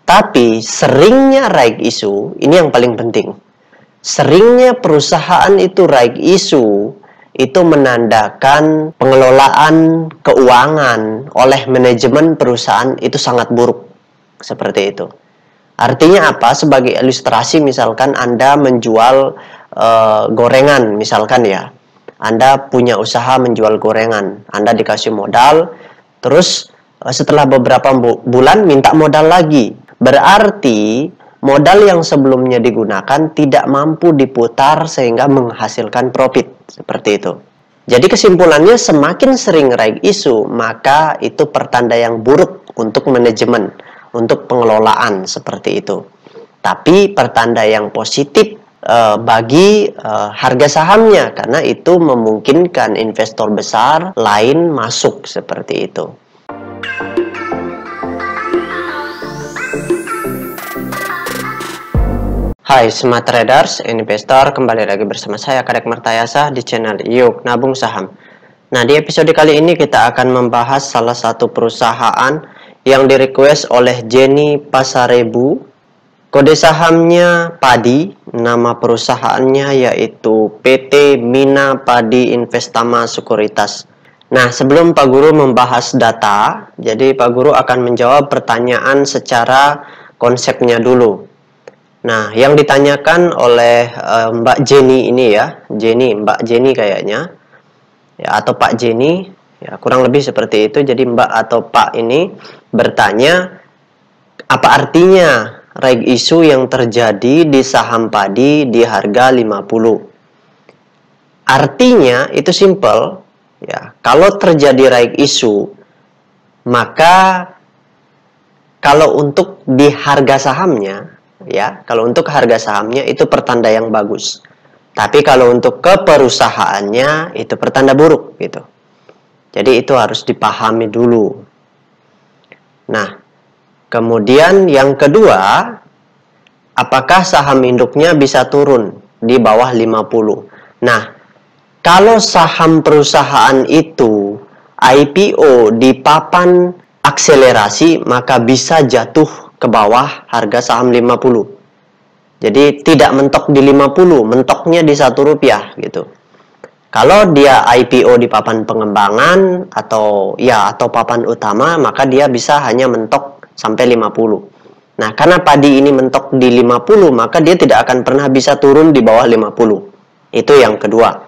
Tapi seringnya right issue, ini yang paling penting. Seringnya perusahaan itu right issue, itu menandakan pengelolaan keuangan oleh manajemen perusahaan itu sangat buruk. Seperti itu. Artinya apa? Sebagai ilustrasi, misalkan Anda menjual gorengan, misalkan ya. Anda punya usaha menjual gorengan. Anda dikasih modal, terus setelah beberapa bulan minta modal lagi. Berarti modal yang sebelumnya digunakan tidak mampu diputar sehingga menghasilkan profit. Seperti itu. Jadi kesimpulannya, semakin sering right issue, maka itu pertanda yang buruk untuk manajemen, untuk pengelolaan, seperti itu. Tapi pertanda yang positif bagi harga sahamnya, karena itu memungkinkan investor besar lain masuk, seperti itu. Hai Smart Traders, investor, kembali lagi bersama saya Kadek Martayasa di channel Yuk Nabung Saham. Nah, di episode kali ini kita akan membahas salah satu perusahaan yang di-request oleh Jenny Pasarebu. Kode sahamnya PADI, nama perusahaannya yaitu PT Mina Padi Investama Sekuritas. Nah, sebelum Pak Guru membahas data, jadi Pak Guru akan menjawab pertanyaan secara konsepnya dulu. Nah, yang ditanyakan oleh Mbak Jenny ini ya, Mbak Jenny kayaknya, ya, atau Pak Jenny, ya kurang lebih seperti itu. Jadi Mbak atau Pak ini bertanya, apa artinya right issue yang terjadi di saham padi di harga 50? Artinya itu simple, ya. Kalau terjadi right issue, maka kalau untuk di harga sahamnya, ya, kalau untuk harga sahamnya itu pertanda yang bagus. Tapi kalau untuk ke perusahaannya itu pertanda buruk gitu. Jadi itu harus dipahami dulu. Nah, kemudian yang kedua, apakah saham induknya bisa turun di bawah 50? Nah, kalau saham perusahaan itu IPO di papan akselerasi, maka bisa jatuh ke bawah harga saham 50. Jadi tidak mentok di 50, mentoknya di Rp1 gitu. Kalau dia IPO di papan pengembangan atau papan utama, maka dia bisa hanya mentok sampai 50. Nah, karena padi ini mentok di 50, maka dia tidak akan pernah bisa turun di bawah 50. Itu yang kedua.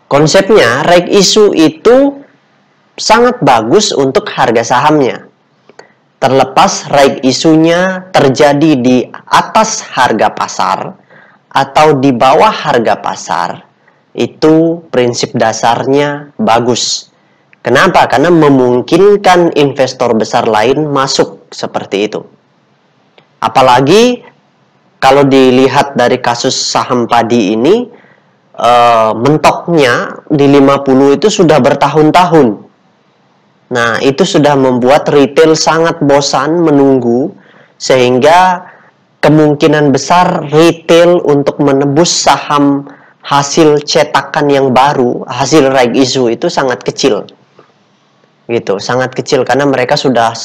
Konsepnya right issue itu sangat bagus untuk harga sahamnya. Terlepas right issue-nya terjadi di atas harga pasar atau di bawah harga pasar, itu prinsip dasarnya bagus. Kenapa? Karena memungkinkan investor besar lain masuk, seperti itu. Apalagi kalau dilihat dari kasus saham padi ini, mentoknya di 50 itu sudah bertahun-tahun. Nah, itu sudah membuat retail sangat bosan menunggu, sehingga kemungkinan besar retail untuk menebus saham hasil cetakan yang baru, hasil right issue itu sangat kecil. Gitu, sangat kecil karena mereka sudah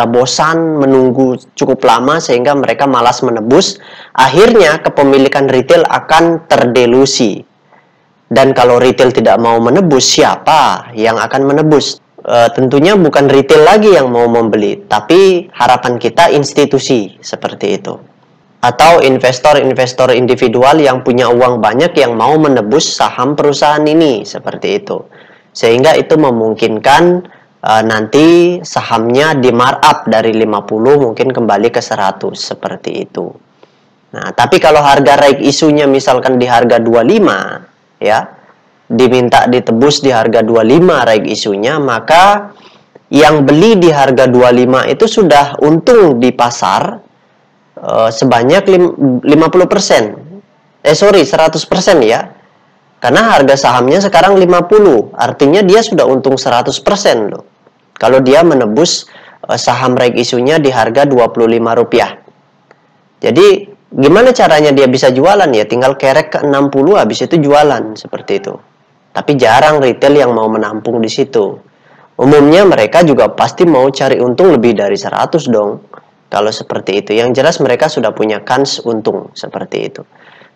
bosan menunggu cukup lama sehingga mereka malas menebus. Akhirnya kepemilikan retail akan terdelusi. Dan kalau retail tidak mau menebus, siapa yang akan menebus? Tentunya bukan retail lagi yang mau membeli, tapi harapan kita institusi, seperti itu. Atau investor-investor individual yang punya uang banyak yang mau menebus saham perusahaan ini, seperti itu. Sehingga itu memungkinkan nanti sahamnya di markup dari 50 mungkin kembali ke 100, seperti itu. Nah, tapi kalau harga right issue-nya misalkan di harga 25, ya, diminta ditebus di harga 25 right issue-nya, maka yang beli di harga 25 itu sudah untung di pasar sebanyak 50%. 100% ya. Karena harga sahamnya sekarang 50, artinya dia sudah untung 100% loh. Kalau dia menebus saham right issue-nya di harga Rp25. Jadi gimana caranya dia bisa jualan ya? Tinggal kerek ke 60 habis itu jualan, seperti itu. Tapi jarang retail yang mau menampung di situ. Umumnya mereka juga pasti mau cari untung lebih dari 100 dong. kalau seperti itu. Yang jelas mereka sudah punya kans untung seperti itu.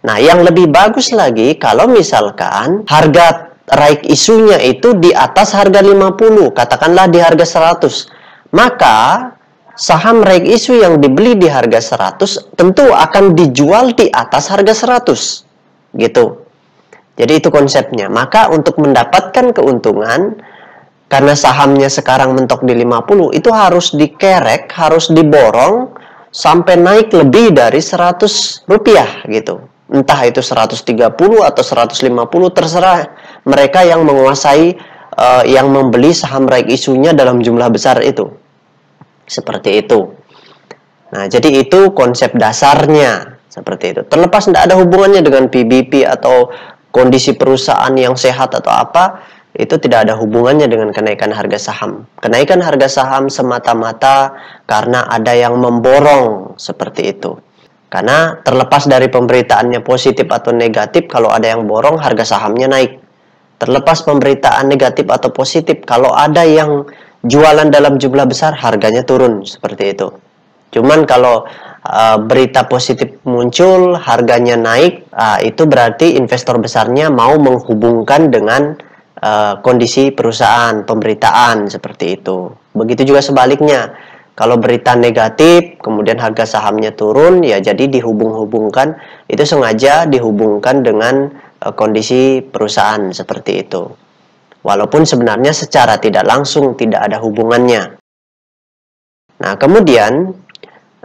Nah, yang lebih bagus lagi kalau misalkan harga right isunya itu di atas harga 50, katakanlah di harga 100. Maka saham right issue yang dibeli di harga 100 tentu akan dijual di atas harga 100. Gitu. Jadi itu konsepnya. Maka untuk mendapatkan keuntungan, karena sahamnya sekarang mentok di 50, itu harus dikerek, harus diborong sampai naik lebih dari 100 rupiah gitu. Entah itu 130 atau 150, terserah mereka yang menguasai, yang membeli saham right issue-nya dalam jumlah besar itu. Seperti itu. Nah, jadi itu konsep dasarnya. Seperti itu. Terlepas tidak ada hubungannya dengan PBP atau kondisi perusahaan yang sehat atau apa, itu tidak ada hubungannya dengan kenaikan harga saham. Kenaikan harga saham semata-mata karena ada yang memborong seperti itu. Karena terlepas dari pemberitaannya positif atau negatif, kalau ada yang borong harga sahamnya naik. Terlepas pemberitaan negatif atau positif, kalau ada yang jualan dalam jumlah besar, harganya turun seperti itu. Cuman kalau berita positif muncul, harganya naik, itu berarti investor besarnya mau menghubungkan dengan kondisi perusahaan, pemberitaan seperti itu. Begitu juga sebaliknya, kalau berita negatif kemudian harga sahamnya turun, ya jadi dihubung-hubungkan, itu sengaja dihubungkan dengan kondisi perusahaan seperti itu. Walaupun sebenarnya secara tidak langsung tidak ada hubungannya. Nah, kemudian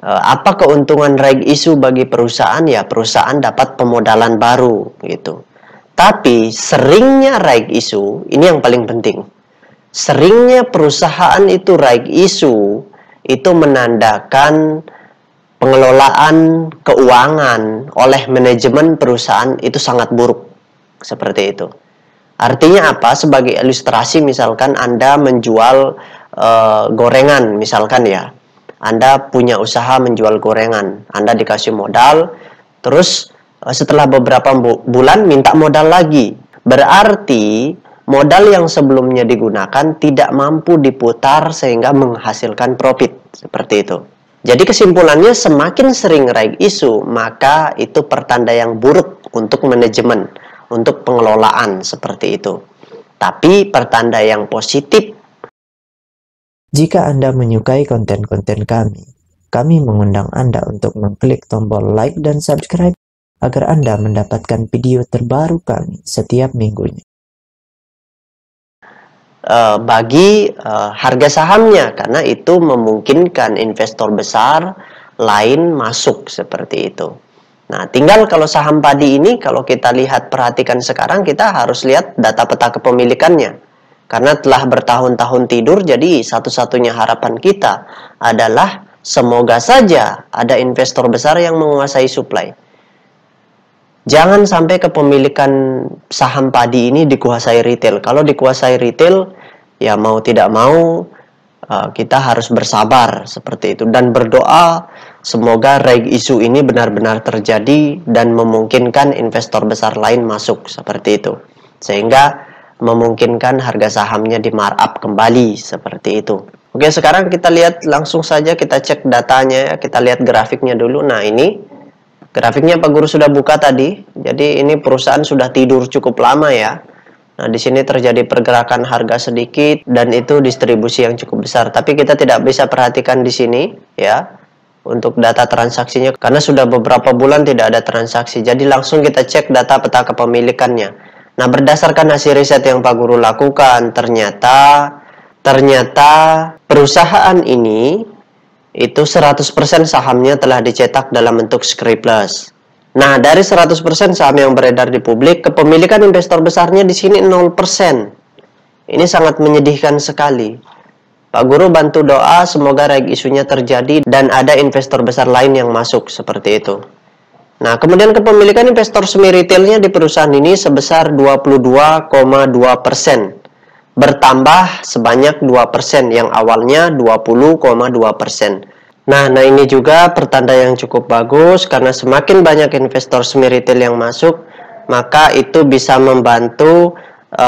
apa keuntungan right issue bagi perusahaan? Ya, perusahaan dapat pemodalan baru gitu. Tapi seringnya right issue, ini yang paling penting. Seringnya perusahaan itu right issue, itu menandakan pengelolaan keuangan oleh manajemen perusahaan itu sangat buruk. Seperti itu. Artinya apa? Sebagai ilustrasi, misalkan Anda menjual gorengan, misalkan ya. Anda punya usaha menjual gorengan. Anda dikasih modal, terus setelah beberapa bulan minta modal lagi. Berarti modal yang sebelumnya digunakan tidak mampu diputar sehingga menghasilkan profit. Seperti itu. Jadi kesimpulannya, semakin sering right issue, maka itu pertanda yang buruk untuk manajemen, untuk pengelolaan seperti itu. Tapi pertanda yang positif. Jika Anda menyukai konten-konten kami mengundang Anda untuk mengklik tombol like dan subscribe agar Anda mendapatkan video terbaru kami setiap minggunya. Bagi harga sahamnya, karena itu memungkinkan investor besar lain masuk seperti itu. Nah, tinggal kalau saham padi ini, kalau kita lihat, perhatikan sekarang, kita harus lihat data peta kepemilikannya. Karena telah bertahun-tahun tidur, jadi satu-satunya harapan kita adalah semoga saja ada investor besar yang menguasai supply. Jangan sampai kepemilikan saham padi ini dikuasai retail. Kalau dikuasai retail, ya mau tidak mau kita harus bersabar seperti itu. Dan berdoa semoga right issue ini benar-benar terjadi dan memungkinkan investor besar lain masuk seperti itu. Sehingga memungkinkan harga sahamnya di markup kembali seperti itu. Oke, sekarang kita lihat langsung saja, kita cek datanya ya. Kita lihat grafiknya dulu. Nah, ini grafiknya Pak Guru sudah buka tadi. Jadi ini perusahaan sudah tidur cukup lama ya. Nah, di sini terjadi pergerakan harga sedikit dan itu distribusi yang cukup besar. Tapi kita tidak bisa perhatikan di sini ya untuk data transaksinya karena sudah beberapa bulan tidak ada transaksi. Jadi langsung kita cek data peta kepemilikannya. Nah, berdasarkan hasil riset yang Pak Guru lakukan, ternyata perusahaan ini itu 100% sahamnya telah dicetak dalam bentuk scriptless. Nah, dari 100% saham yang beredar di publik, kepemilikan investor besarnya di sini 0%. Ini sangat menyedihkan sekali. Pak Guru bantu doa semoga right issue-nya terjadi dan ada investor besar lain yang masuk seperti itu. Nah, kemudian kepemilikan investor semi retailnya di perusahaan ini sebesar 22,2%. Bertambah sebanyak 2% yang awalnya 20,2%. Nah, ini juga pertanda yang cukup bagus karena semakin banyak investor semi retail yang masuk, maka itu bisa membantu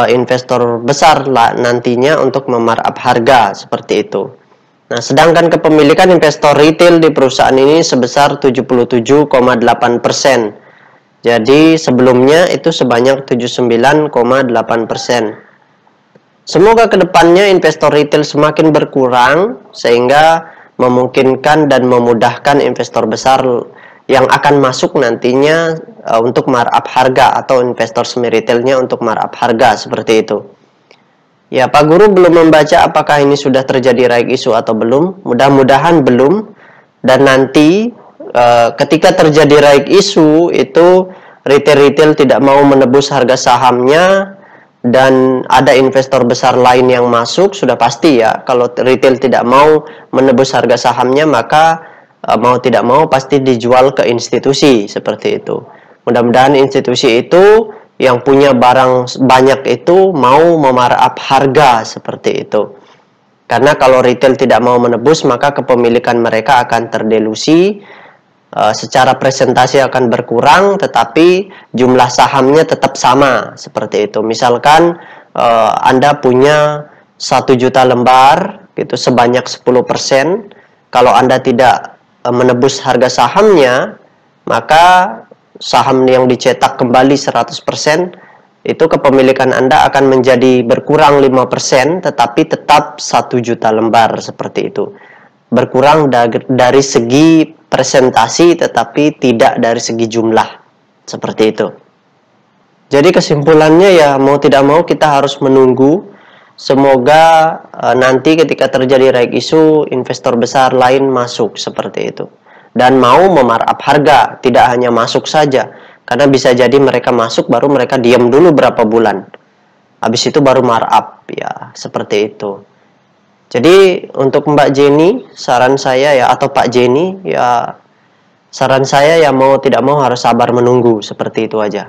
investor besar nantinya untuk memarkup harga seperti itu. Nah, sedangkan kepemilikan investor retail di perusahaan ini sebesar 77,8%. Jadi sebelumnya itu sebanyak 79,8%. Semoga kedepannya investor retail semakin berkurang sehingga memungkinkan dan memudahkan investor besar yang akan masuk nantinya untuk markup harga, atau investor semi retailnya untuk markup harga, seperti itu. Ya, Pak Guru belum membaca apakah ini sudah terjadi right issue atau belum. Mudah-mudahan belum. Dan nanti ketika terjadi right issue itu retail tidak mau menebus harga sahamnya dan ada investor besar lain yang masuk, sudah pasti ya. Kalau retail tidak mau menebus harga sahamnya, maka mau tidak mau pasti dijual ke institusi, seperti itu. Mudah-mudahan institusi itu yang punya barang banyak itu mau memarkup harga, seperti itu. Karena kalau retail tidak mau menebus, maka kepemilikan mereka akan terdelusi, secara presentasi akan berkurang, tetapi jumlah sahamnya tetap sama, seperti itu. Misalkan Anda punya 1 juta lembar, itu sebanyak 10%. Kalau Anda tidak menebus harga sahamnya, maka saham yang dicetak kembali 100%, itu kepemilikan Anda akan menjadi berkurang 5%, tetapi tetap 1 juta lembar, seperti itu. Berkurang dari segi presentasi, tetapi tidak dari segi jumlah, seperti itu. Jadi kesimpulannya ya, mau tidak mau kita harus menunggu. Semoga nanti ketika terjadi right issue, investor besar lain masuk, seperti itu. Dan mau memarkup harga, tidak hanya masuk saja. Karena bisa jadi mereka masuk, baru mereka diam dulu berapa bulan. Habis itu baru markup, ya, seperti itu. Jadi untuk Mbak Jenny, saran saya ya, atau Pak Jenny, ya saran saya ya mau tidak mau harus sabar menunggu, seperti itu aja.